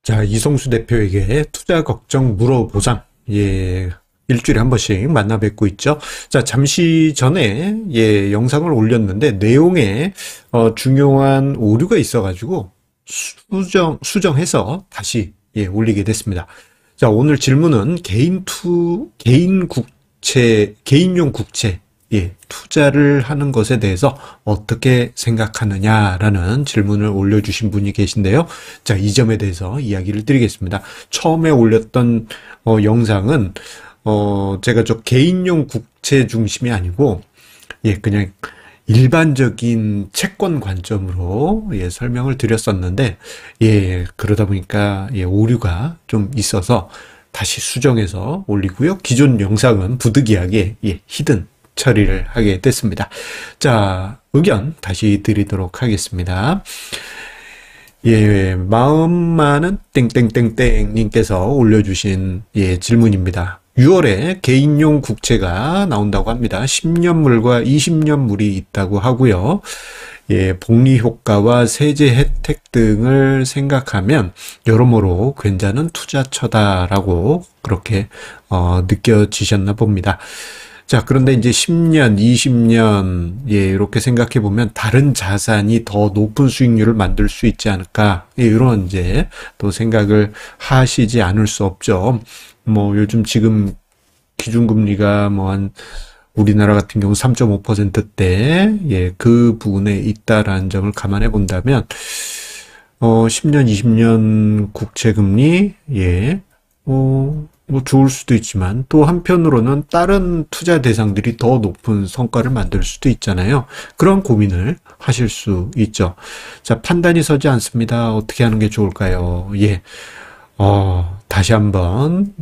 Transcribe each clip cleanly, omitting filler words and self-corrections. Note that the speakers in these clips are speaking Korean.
자, 이성수 대표에게 투자 걱정 물어보상. 예, 일주일에 한 번씩 만나 뵙고 있죠. 자, 잠시 전에, 영상을 올렸는데, 내용에, 중요한 오류가 있어가지고, 수정해서 다시, 올리게 됐습니다. 자, 오늘 질문은 개인용 국채, 투자를 하는 것에 대해서 어떻게 생각하느냐라는 질문을 올려주신 분이 계신데요. 자, 이 점에 대해서 이야기를 드리겠습니다. 처음에 올렸던 영상은 제가 개인용 국채 중심이 아니고 그냥 일반적인 채권 관점으로 설명을 드렸었는데 그러다 보니까 오류가 좀 있어서 다시 수정해서 올리고요. 기존 영상은 부득이하게 히든 처리를 하게 됐습니다. 자, 의견 다시 드리도록 하겠습니다. 마음 많은 땡땡땡땡 님께서 올려주신 질문입니다. 6월에 개인용 국채가 나온다고 합니다. 10년물과 20년물이 있다고 하고요. 복리 효과와 세제 혜택 등을 생각하면 여러모로 괜찮은 투자처다라고 그렇게 느껴지셨나 봅니다. 자, 그런데 이제 10년, 20년, 이렇게 생각해 보면 다른 자산이 더 높은 수익률을 만들 수 있지 않을까, 이런 이제 또 생각을 하시지 않을 수 없죠. 요즘 지금 기준금리가 우리나라 같은 경우 3.5%대, 그 부분에 있다라는 점을 감안해 본다면, 10년, 20년 국채금리, 좋을 수도 있지만 또 한편으로는 다른 투자 대상들이 더 높은 성과를 만들 수도 있잖아요. 그런 고민을 하실 수 있죠. 자, 판단이 서지 않습니다. 어떻게 하는 게 좋을까요? 다시 한번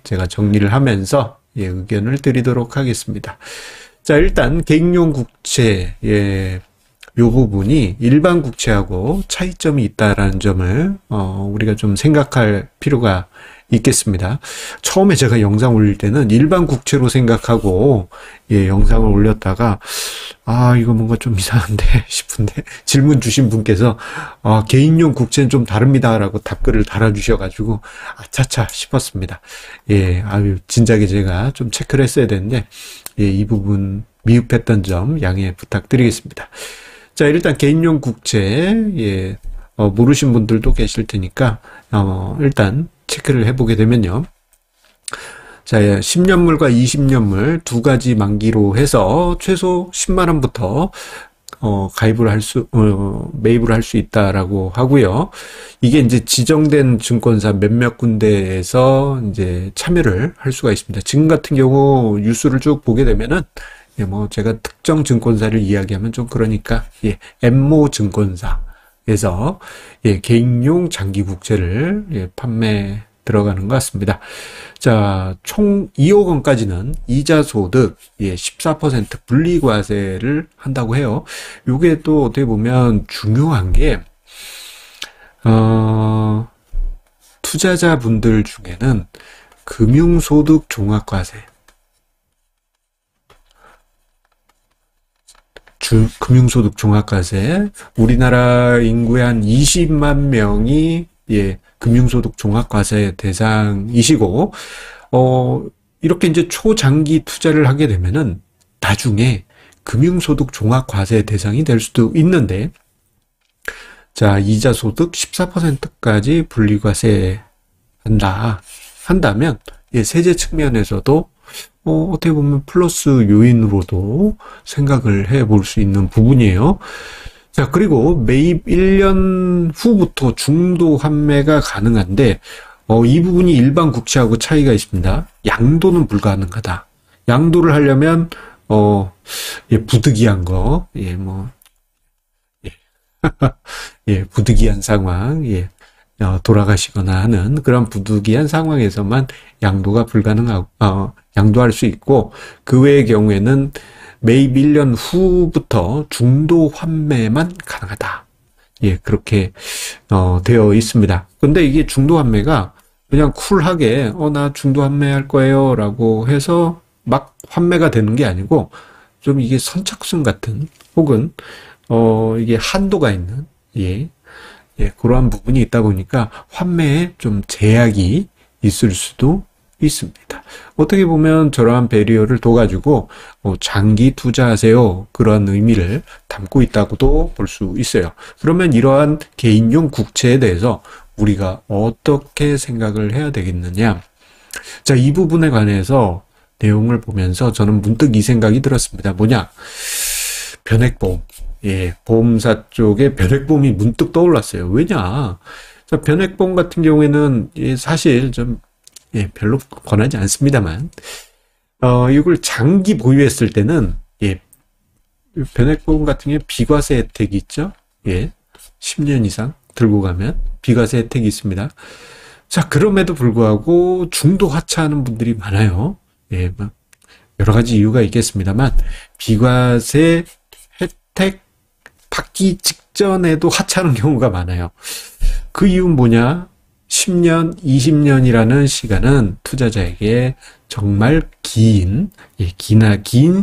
제가 정리를 하면서 의견을 드리도록 하겠습니다. 자, 일단 개인용 국채 요 부분이 일반 국채하고 차이점이 있다라는 점을 우리가 좀 생각할 필요가 있겠습니다. 처음에 제가 영상 올릴 때는 일반 국채로 생각하고 영상을 올렸다가 이거 뭔가 좀 이상한데 싶은데 질문 주신 분께서 개인용 국채는 좀 다릅니다라고 답글을 달아주셔가지고 차차 싶었습니다. 진작에 제가 좀 체크를 했어야 되는데 이 부분 미흡했던 점 양해 부탁드리겠습니다. 자, 일단 개인용 국채 모르신 분들도 계실 테니까 일단 체크를 해보게 되면요. 자, 10년물과 20년물 두 가지 만기로 해서 최소 10만 원부터 매입을 할 수 있다라고 하고요. 이게 이제 지정된 증권사 몇몇 군데에서 이제 참여를 할 수가 있습니다. 지금 같은 경우 뉴스를 쭉 보게 되면은 제가 특정 증권사를 이야기하면 좀 그러니까 엠모 증권사에서 개인용 장기 국채를 판매 들어가는 것 같습니다. 자, 총 2억 원까지는 이자 소득 14% 분리과세를 한다고 해요. 요게 또 어떻게 보면 중요한 게 투자자분들 중에는 금융소득 종합과세 금융소득 종합과세, 우리나라 인구의 한 20만 명이 금융소득 종합과세 대상이시고 이렇게 이제 초장기 투자를 하게 되면은 나중에 금융소득 종합과세 대상이 될 수도 있는데, 자, 이자 소득 14%까지 분리과세 한다면 세제 측면에서도 어떻게 보면 플러스 요인으로도 생각을 해볼 수 있는 부분이에요. 자, 그리고 매입 1년 후부터 중도 환매가 가능한데, 이 부분이 일반 국채하고 차이가 있습니다. 양도는 불가능하다. 양도를 하려면, 부득이한 거, 부득이한 상황, 돌아가시거나 하는 그런 부득이한 상황에서만 양도가 양도할 수 있고, 그 외의 경우에는 매입 1년 후부터 중도 환매만 가능하다. 그렇게 되어 있습니다. 근데 이게 중도 환매가 그냥 쿨하게 나 중도 환매할 거예요 라고 해서 막 환매가 되는 게 아니고, 좀 이게 선착순 같은, 혹은 이게 한도가 있는 예, 그러한 부분이 있다 보니까 환매에 좀 제약이 있을 수도 있습니다. 어떻게 보면 저러한 배리어를 둬가지고 장기 투자하세요, 그런 의미를 담고 있다고도 볼 수 있어요. 그러면 이러한 개인용 국채에 대해서 우리가 어떻게 생각을 해야 되겠느냐? 자, 이 부분에 관해서 내용을 보면서 저는 문득 이 생각이 들었습니다. 뭐냐? 변액보험. 예, 보험사 쪽에 변액보험이 문득 떠올랐어요. 왜냐? 자, 변액보험 같은 경우에는 사실 좀 별로 권하지 않습니다만, 이걸 장기 보유했을 때는, 변액보험 같은 경우에 비과세 혜택이 있죠? 10년 이상 들고 가면 비과세 혜택이 있습니다. 자, 그럼에도 불구하고 중도 하차하는 분들이 많아요. 막 여러 가지 이유가 있겠습니다만, 비과세 혜택 받기 직전에도 하차하는 경우가 많아요. 그 이유는 뭐냐? 10년, 20년이라는 시간은 투자자에게 정말 긴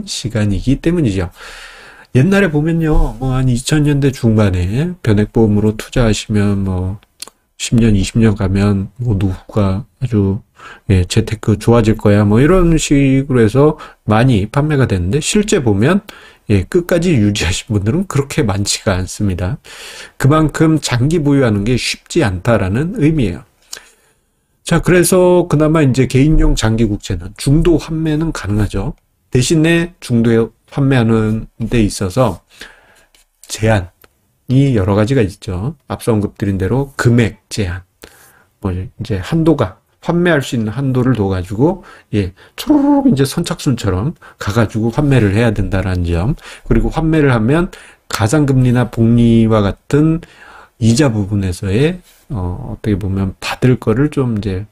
시간이기 때문이죠. 옛날에 보면요, 한 2000년대 중반에 변액보험으로 투자하시면 10년, 20년 가면 노후가 아주 재테크 좋아질 거야, 이런 식으로 해서 많이 판매가 되는데, 실제 보면 끝까지 유지하신 분들은 그렇게 많지가 않습니다. 그만큼 장기 보유하는 게 쉽지 않다라는 의미예요. 자, 그래서 그나마 이제 개인용 장기 국채는 중도 환매는 가능하죠. 대신에 중도에 판매하는 데 있어서 제한이 여러 가지가 있죠. 앞서 언급드린 대로 금액 제한, 이제 한도가, 환매할 수 있는 한도를 둬가지고, 초로록 이제 선착순처럼 가가지고 환매를 해야 된다라는 점. 그리고 환매를 하면 가상금리나 복리와 같은 이자 부분에서의, 어떻게 보면 받을 거를 좀 이제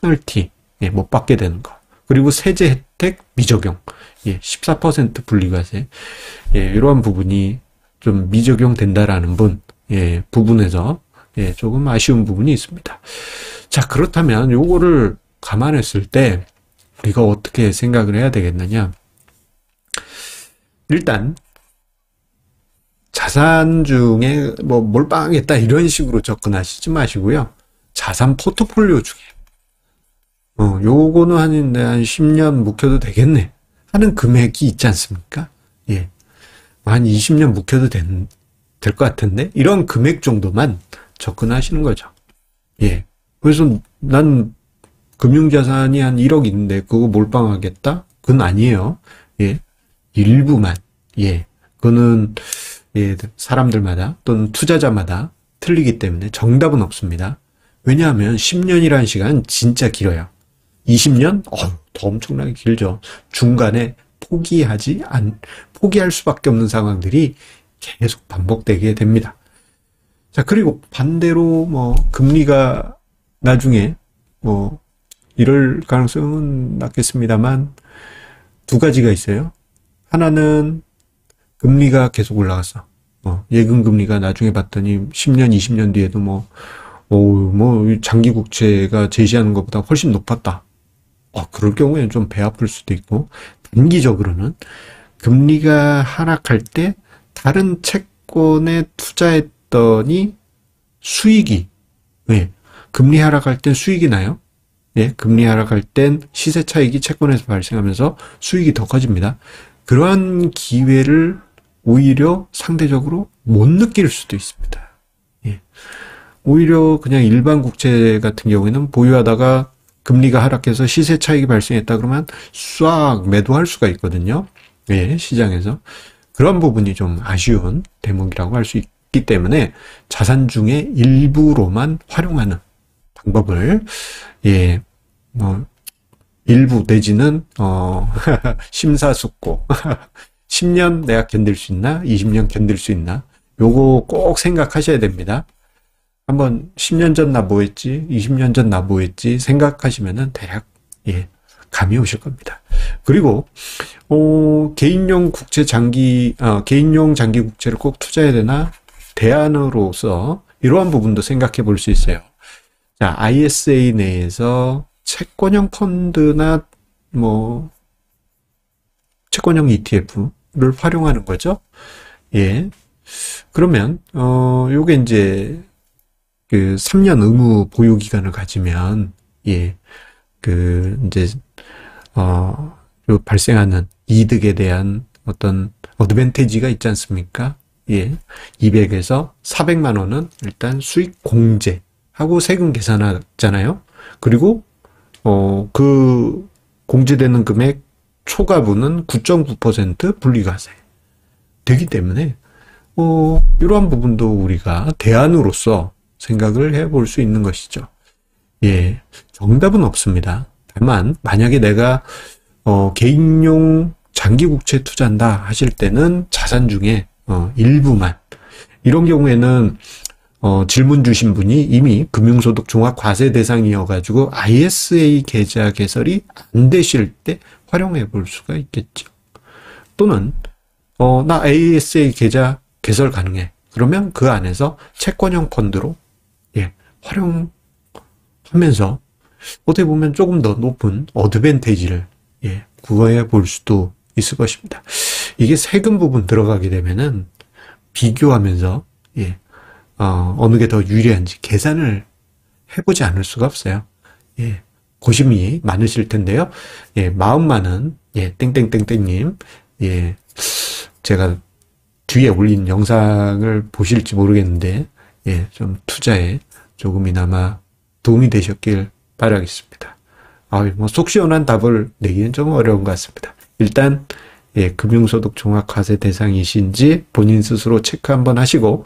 페널티, 못 받게 되는 거. 그리고 세제 혜택 미적용, 14% 분리과세, 이러한 부분이 좀 미적용된다라는 부분에서, 조금 아쉬운 부분이 있습니다. 자, 그렇다면 요거를 감안했을 때 우리가 어떻게 생각을 해야 되겠느냐? 일단 자산 중에 몰빵하겠다 이런 식으로 접근하시지 마시고요. 자산 포트폴리오 중에 요거는 한 10년 묵혀도 되겠네 하는 금액이 있지 않습니까? 한 20년 묵혀도 될 것 같은데, 이런 금액 정도만 접근하시는 거죠. 그래서 난 금융자산이 한 1억 있는데 그거 몰빵하겠다? 그건 아니에요. 일부만. 그거는 사람들마다 또는 투자자마다 틀리기 때문에 정답은 없습니다. 왜냐하면 10년이라는 시간은 진짜 길어요. 20년? 더 엄청나게 길죠. 중간에 포기할 수밖에 없는 상황들이 계속 반복되게 됩니다. 자, 그리고 반대로 금리가 나중에 이럴 가능성은 낮겠습니다만 두 가지가 있어요. 하나는 금리가 계속 올라갔어. 예금 금리가 나중에 봤더니 10년, 20년 뒤에도 장기 국채가 제시하는 것보다 훨씬 높았다. 그럴 경우에는 좀 배 아플 수도 있고, 단기적으로는 금리가 하락할 때 다른 채권에 투자했더니 수익이, 금리 하락할 땐 수익이 나요. 금리 하락할 땐 시세 차익이 채권에서 발생하면서 수익이 더 커집니다. 그러한 기회를 오히려 상대적으로 못 느낄 수도 있습니다. 오히려 그냥 일반 국채 같은 경우에는 보유하다가 금리가 하락해서 시세 차익이 발생했다 그러면 싹 매도할 수가 있거든요. 시장에서. 그런 부분이 좀 아쉬운 대목이라고 할 수 있기 때문에 자산 중에 일부로만 활용하는 방법을 일부 내지는 심사숙고 10년 내가 견딜 수 있나? 20년 견딜 수 있나? 요거 꼭 생각하셔야 됩니다. 한번 10년 전 나 뭐 했지? 20년 전 나 뭐 했지? 생각하시면은 대략 감이 오실 겁니다. 그리고 개인용 장기 국채를 꼭 투자해야 되나? 대안으로서 이러한 부분도 생각해 볼 수 있어요. 자, ISA 내에서 채권형 펀드나 채권형 ETF를 활용하는 거죠. 그러면 요게 이제 그 3년 의무 보유 기간을 가지면 예, 그 이제 요 발생하는 이득에 대한 어떤 어드밴티지가 있지 않습니까? 예, 200에서 400만 원은 일단 수익 공제하고 세금 계산하잖아요. 그리고 그 공제되는 금액 초과분은 9.9% 분리과세 되기 때문에 이러한 부분도 우리가 대안으로서 생각을 해볼 수 있는 것이죠. 예, 정답은 없습니다. 다만 만약에 내가 개인용 장기국채 투자한다 하실 때는 자산 중에 일부만, 이런 경우에는 질문 주신 분이 이미 금융소득 종합과세 대상이어가지고 ISA 계좌 개설이 안 되실 때 활용해 볼 수가 있겠죠. 또는 나 ISA 계좌 개설 가능해. 그러면 그 안에서 채권형 펀드로 예, 활용하면서 어떻게 보면 조금 더 높은 어드밴티지를 예, 구해 볼 수도 있을 것입니다. 이게 세금 부분 들어가게 되면은 비교하면서 예, 어느 게 더 유리한지 계산을 해보지 않을 수가 없어요. 예, 고심이 많으실 텐데요. 예, 마음 많은 예, 땡땡땡땡님, 예, 제가 뒤에 올린 영상을 보실지 모르겠는데 예, 좀 투자에 조금이나마 도움이 되셨길 바라겠습니다. 뭐 속 시원한 답을 내기는 좀 어려운 것 같습니다. 일단 예, 금융소득 종합과세 대상이신지 본인 스스로 체크 한번 하시고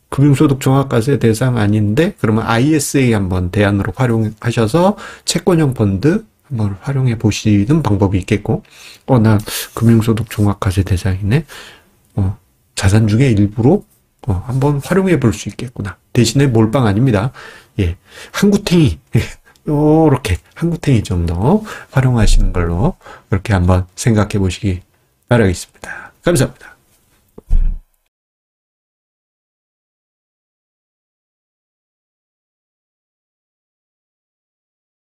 금융소득 종합과세 대상 아닌데 그러면 ISA 한번 대안으로 활용하셔서 채권형 펀드 한번 활용해 보시는 방법이 있겠고 나 금융소득 종합과세 대상이네 자산 중에 일부로 한번 활용해 볼 수 있겠구나. 대신에 몰빵 아닙니다. 예, 한구탱이 요렇게 한구탱이 좀 더 활용하시는 걸로 그렇게 한번 생각해 보시기 바라겠습니다. 감사합니다.